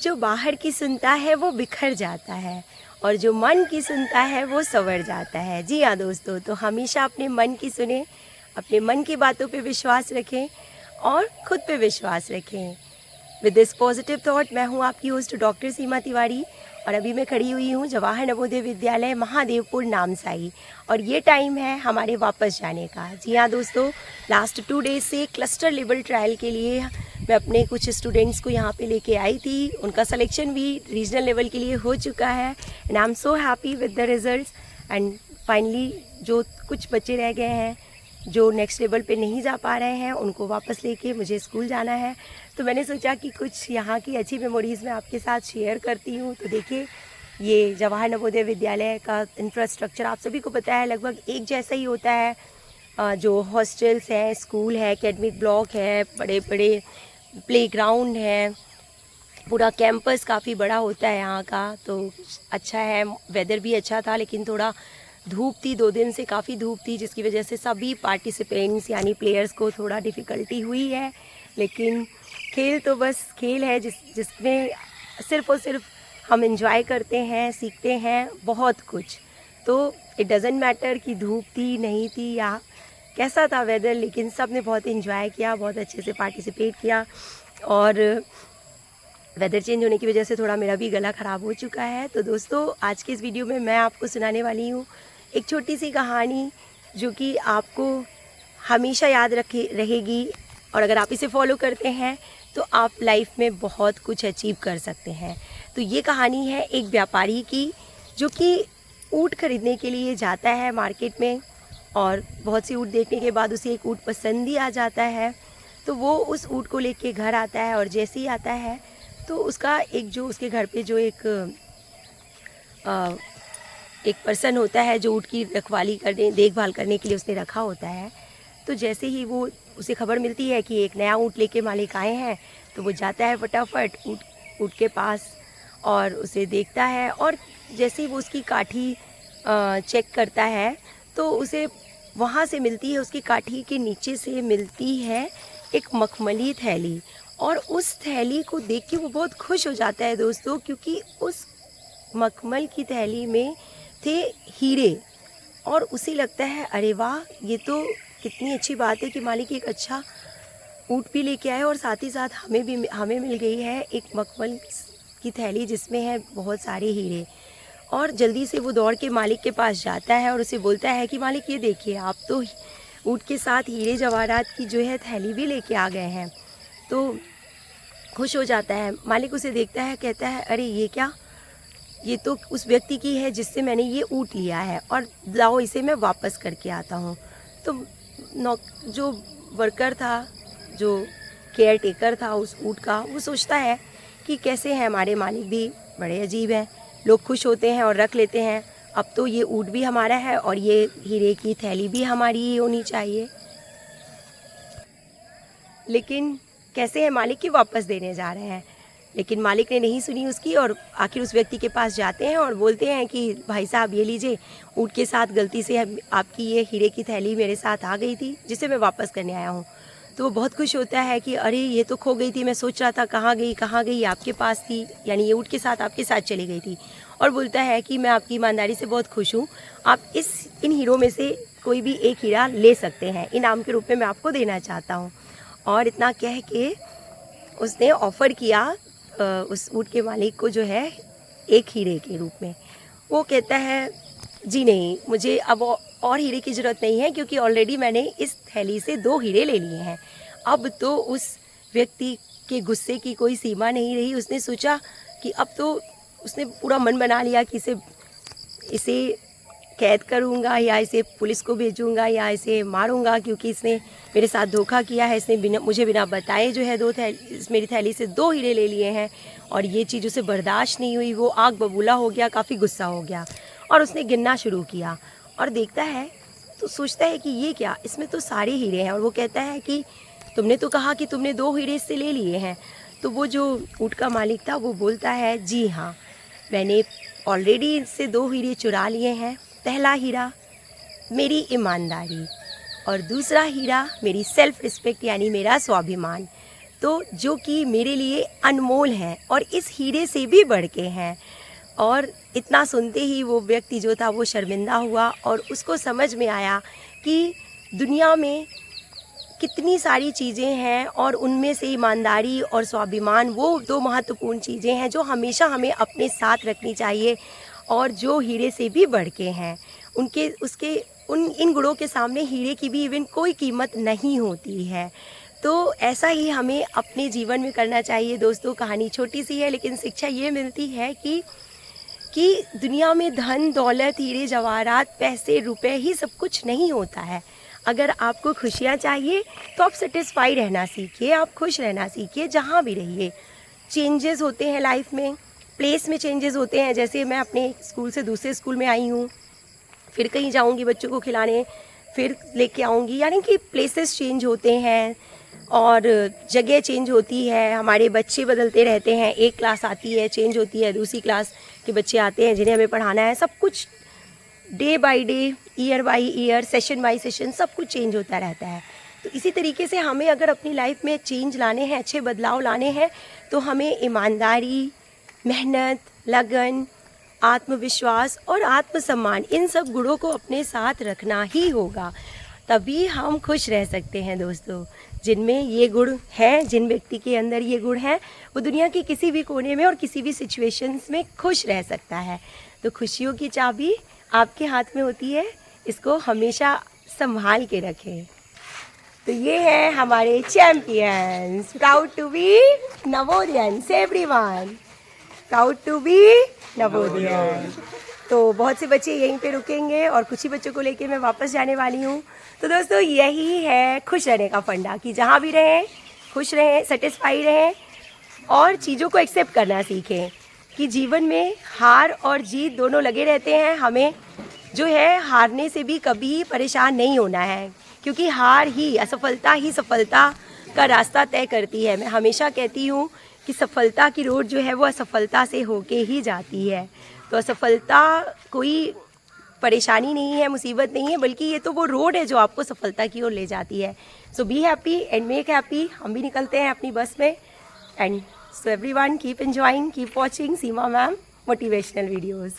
जो बाहर की सुनता है वो बिखर जाता है और जो मन की सुनता है वो संवर जाता है। जी हाँ दोस्तों, तो हमेशा अपने मन की सुने, अपने मन की बातों पे विश्वास रखें और खुद पे विश्वास रखें। विद दिस पॉजिटिव थॉट, मैं हूँ आपकी होस्ट डॉक्टर सीमा तिवारी और अभी मैं खड़ी हुई हूँ जवाहर नवोदय विद्यालय महादेवपुर नामसाई और ये टाइम है हमारे वापस जाने का। जी हाँ दोस्तों, लास्ट 2 डेज से क्लस्टर लेवल ट्रायल के लिए मैं अपने कुछ स्टूडेंट्स को यहाँ पे लेके आई थी। उनका सिलेक्शन भी रीजनल लेवल के लिए हो चुका है and I am so happy with the results. And finally जो कुछ बच्चे रह गए हैं जो नेक्स्ट लेवल पे नहीं जा पा रहे हैं, उनको वापस लेके मुझे स्कूल जाना है। तो मैंने सोचा कि कुछ यहाँ की अच्छी मेमोरीज़ मैं आपके साथ शेयर करती हूँ। तो देखिए, ये जवाहर नवोदय विद्यालय का इंफ्रास्ट्रक्चर आप सभी को पता है लगभग एक जैसा ही होता है। जो हॉस्टल्स हैं, स्कूल है, एकेडमिक ब्लॉक है, बड़े बड़े प्लेग्राउंड है, पूरा कैंपस काफ़ी बड़ा होता है यहाँ का। तो अच्छा है, वेदर भी अच्छा था, लेकिन थोड़ा धूप थी, 2 दिन से काफ़ी धूप थी, जिसकी वजह से सभी पार्टिसिपेंट्स यानी प्लेयर्स को थोड़ा डिफ़िकल्टी हुई है। लेकिन खेल तो बस खेल है जिसमें सिर्फ़ और सिर्फ हम एंजॉय करते हैं, सीखते हैं बहुत कुछ। तो इट डज़न्ट मैटर कि धूप थी नहीं थी या कैसा था वेदर, लेकिन सब ने बहुत एंजॉय किया, बहुत अच्छे से पार्टिसिपेट किया। और वेदर चेंज होने की वजह से थोड़ा मेरा भी गला ख़राब हो चुका है। तो दोस्तों, आज के इस वीडियो में मैं आपको सुनाने वाली हूँ एक छोटी सी कहानी जो कि आपको हमेशा याद रहेगी और अगर आप इसे फॉलो करते हैं तो आप लाइफ में बहुत कुछ अचीव कर सकते हैं। तो ये कहानी है एक व्यापारी की जो कि ऊँट खरीदने के लिए जाता है मार्केट में और बहुत सी ऊँट देखने के बाद उसे एक ऊँट पसंद ही आ जाता है। तो वो उस ऊँट को लेके घर आता है और जैसे ही आता है तो उसका एक जो उसके घर पे जो एक पर्सन होता है जो ऊँट की रखवाली करने देखभाल करने के लिए उसने रखा होता है। तो जैसे ही वो उसे खबर मिलती है कि एक नया ऊँट लेके मालिक आए हैं, तो वो जाता है फटाफट ऊँट के पास और उसे देखता है। और जैसे ही वो उसकी काठी चेक करता है तो उसे वहाँ से मिलती है, उसकी काठी के नीचे से मिलती है एक मखमली थैली। और उस थैली को देख के वो बहुत खुश हो जाता है दोस्तों, क्योंकि उस मखमल की थैली में थे हीरे। और उसे लगता है अरे वाह, ये तो कितनी अच्छी बात है कि मालिक एक अच्छा ऊँट भी लेके आए और साथ ही साथ हमें मिल गई है एक मखमल की थैली जिसमें है बहुत सारे हीरे। और जल्दी से वो दौड़ के मालिक के पास जाता है और उसे बोलता है कि मालिक ये देखिए, आप तो ऊँट के साथ हीरे जवाहरात की जो है थैली भी लेके आ गए हैं। तो खुश हो जाता है। मालिक उसे देखता है, कहता है अरे ये क्या, ये तो उस व्यक्ति की है जिससे मैंने ये ऊँट लिया है और लाओ इसे मैं वापस करके आता हूँ। तो जो वर्कर था, जो केयर टेकर था उस ऊँट का, वो सोचता है कि कैसे हैं हमारे मालिक भी बड़े अजीब हैं, लोग खुश होते हैं और रख लेते हैं। अब तो ये ऊँट भी हमारा है और ये हीरे की थैली भी हमारी ही होनी चाहिए। लेकिन कैसे है मालिक की वापस देने जा रहे हैं, लेकिन मालिक ने नहीं सुनी उसकी और आखिर उस व्यक्ति के पास जाते हैं और बोलते हैं कि भाई साहब ये लीजिए, ऊँट के साथ गलती से आपकी ये हीरे की थैली मेरे साथ आ गई थी जिसे मैं वापस करने आया हूँ। तो वो बहुत खुश होता है कि अरे ये तो खो गई थी, मैं सोच रहा था कहाँ गई, आपके पास थी, यानी ये ऊँट के साथ आपके साथ चली गई थी। और बोलता है कि मैं आपकी ईमानदारी से बहुत खुश हूँ, आप इन हीरों में से कोई भी एक हीरा ले सकते हैं, इनाम के रूप में मैं आपको देना चाहता हूँ। और इतना कह के उसने ऑफ़र किया उस ऊँट के मालिक को जो है एक हीरे के रूप में। वो कहता है जी नहीं, मुझे अब और हीरे की ज़रूरत नहीं है, क्योंकि ऑलरेडी मैंने इस थैली से 2 हीरे ले लिए हैं। अब तो उस व्यक्ति के गुस्से की कोई सीमा नहीं रही। उसने सोचा कि अब तो उसने पूरा मन बना लिया कि इसे कैद करूँगा या इसे पुलिस को भेजूँगा या इसे मारूँगा, क्योंकि इसने मेरे साथ धोखा किया है। इसने मुझे बिना बताए जो है मेरी थैली से 2 हीरे ले लिए हैं और ये चीज़ उसे बर्दाश्त नहीं हुई। वो आग बबूला हो गया, काफ़ी गुस्सा हो गया और उसने गिनना शुरू किया और देखता है तो सोचता है कि ये क्या, इसमें तो सारे हीरे हैं। और वो कहता है कि तुमने तो कहा कि तुमने 2 हीरे इससे ले लिए हैं। तो वो जो ऊँट का मालिक था वो बोलता है जी हाँ, मैंने ऑलरेडी इससे 2 हीरे चुरा लिए हैं। पहला हीरा मेरी ईमानदारी और दूसरा हीरा मेरी सेल्फ रिस्पेक्ट यानी मेरा स्वाभिमान। तो जो कि मेरे लिए अनमोल हैं और इस हीरे से भी बढ़ के हैं। और इतना सुनते ही वो व्यक्ति जो था वो शर्मिंदा हुआ और उसको समझ में आया कि दुनिया में कितनी सारी चीज़ें हैं और उनमें से ईमानदारी और स्वाभिमान वो दो महत्वपूर्ण चीज़ें हैं जो हमेशा हमें अपने साथ रखनी चाहिए और जो हीरे से भी बढ़ के हैं। इन गुणों के सामने हीरे की भी इवन कोई कीमत नहीं होती है। तो ऐसा ही हमें अपने जीवन में करना चाहिए दोस्तों। कहानी छोटी सी है लेकिन शिक्षा ये मिलती है कि दुनिया में धन दौलत हीरे जवाहरात पैसे रुपए ही सब कुछ नहीं होता है। अगर आपको खुशियाँ चाहिए तो आप सेटिस्फाई रहना सीखिए, आप खुश रहना सीखिए जहाँ भी रहिए। चेंजेस होते हैं लाइफ में, प्लेस में चेंजेस होते हैं। जैसे मैं अपने स्कूल से दूसरे स्कूल में आई हूँ, फिर कहीं जाऊँगी बच्चों को खिलाने, फिर लेके आऊँगी, यानी कि प्लेसेस चेंज होते हैं और जगह चेंज होती है। हमारे बच्चे बदलते रहते हैं, एक क्लास आती है चेंज होती है, दूसरी क्लास के बच्चे आते हैं जिन्हें हमें पढ़ाना है। सब कुछ day by day, year by year, session bye session सब कुछ चेंज होता रहता है। तो इसी तरीके से हमें अगर अपनी लाइफ में चेंज लाने हैं, अच्छे बदलाव लाने हैं, तो हमें ईमानदारी, मेहनत, लगन, आत्मविश्वास और आत्मसम्मान इन सब गुणों को अपने साथ रखना ही होगा। तभी हम खुश रह सकते हैं दोस्तों। जिनमें ये गुण हैं, जिन व्यक्ति के अंदर ये गुण हैं, वो दुनिया के किसी भी कोने में और किसी भी सिचुएशंस में खुश रह सकता है। तो खुशियों की चाबी आपके हाथ में होती है, इसको हमेशा संभाल के रखें। तो ये है हमारे champions, proud to be Navodayans everyone, proud to be Navodayan. तो बहुत से बच्चे यहीं पे रुकेंगे और कुछ ही बच्चों को लेके मैं वापस जाने वाली हूँ। तो दोस्तों यही है खुश रहने का फंडा कि जहाँ भी रहें खुश रहें, सेटिस्फाई रहें और चीज़ों को एक्सेप्ट करना सीखें कि जीवन में हार और जीत दोनों लगे रहते हैं। हमें जो है हारने से भी कभी परेशान नहीं होना है, क्योंकि हार ही, असफलता ही सफलता का रास्ता तय करती है। मैं हमेशा कहती हूँ कि सफलता की रोड जो है वो असफलता से होके ही जाती है। तो असफलता कोई परेशानी नहीं है, मुसीबत नहीं है, बल्कि ये तो वो रोड है जो आपको सफलता की ओर ले जाती है। So be happy and make happy. हम भी निकलते हैं अपनी बस में। And so everyone keep enjoying, keep watching Seema ma'am motivational videos.